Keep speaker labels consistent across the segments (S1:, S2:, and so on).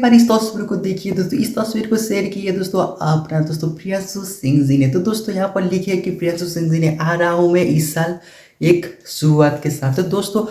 S1: एक बार इस तस्वीर को देखिए दोस्तों, इस तस्वीर को शेयर किए दोस्तों अपना दोस्तों प्रियांशु सिंह जी ने। तो दोस्तों यहाँ पर लिखे कि प्रियांशु सिंह जी ने आ रहा हूँ मैं इस साल एक शुरुआत के साथ। तो दोस्तों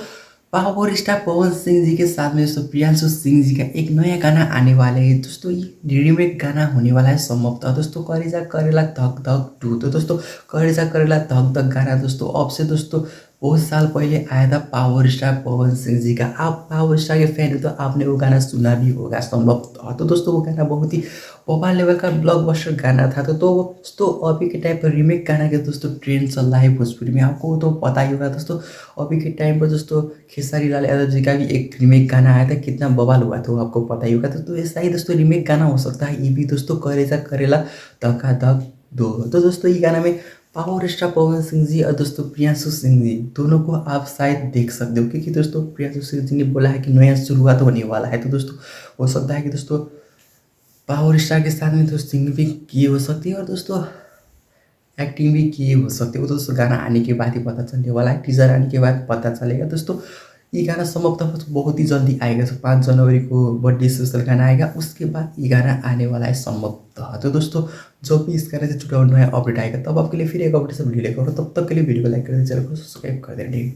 S1: पावर स्टार पवन सिंह जी के साथ में दोस्तों प्रियांशु सिंह जी का एक नया गाना आने वाले है दोस्तों। ये रीमेक गाना होने वाला है संभवतः दोस्तों करेजा करेला धक धक 2। तो दोस्तों करेजा करेला धक धक गाना दोस्तों अब से दोस्तों बहुत साल पहले आया था पावर स्टार पवन सिंह जी का। आप पावर स्टार के फैन हो तो आपने वो गाना सुना भी होगा संभवतः। तो दोस्तों वो गाना बहुत ही पॉपुलर लेवल का ब्लॉकबस्टर गाना था। तो दोस्तों अभी के टाइम पर रीमेक गाना के दोस्तों ट्रेंड चल रहा है भोजपुरी में, आपको तो पता ही होगा दोस्तों। अभी के टाइम पर दोस्तों खेसारी लाल यादव जी का भी एक रीमेक गाना आया था, कितना बवाल हुआ था वो आपको पता ही होगा। तो ऐसा ही दोस्तों रीमेक गाना हो सकता है ये भी दोस्तों करेजा करेला धक्का धक 2। तो दोस्तों ये गाना में पावर स्टार पवन सिंह जी और दोस्तों प्रियांशु सिंह जी दोनों को आप शायद देख सकते हो, क्योंकि दोस्तों प्रियांशु सिंह जी ने बोला है कि नया शुरुआत होने वाला है। तो दोस्तों हो सकता है कि दोस्तों पावर स्टार के साथ में दोस्तों सिंगिंग भी किए हो सकती है और दोस्तों एक्टिंग भी किए हो सकते हो। तो दोस्तों गाना आने के बाद ही पता चलने वाला है, टीजर आने के बाद पता चलेगा दोस्तों। ये गाना संभवतः बहुत ही जल्दी आएगा, 5 जनवरी को बर्थडे स्पेशल गाना आएगा, उसके बाद ये गाना आने वाला है संभवतः। तो दोस्तों जब भी इस गाने से जुड़ा हुआ नया अपडेट आएगा तब आपके लिए फिर एक अपडेट से वीडियो लेकर, तब तक के लिए वीडियो को लाइक कर दें, चैनल को सब्सक्राइब कर दें।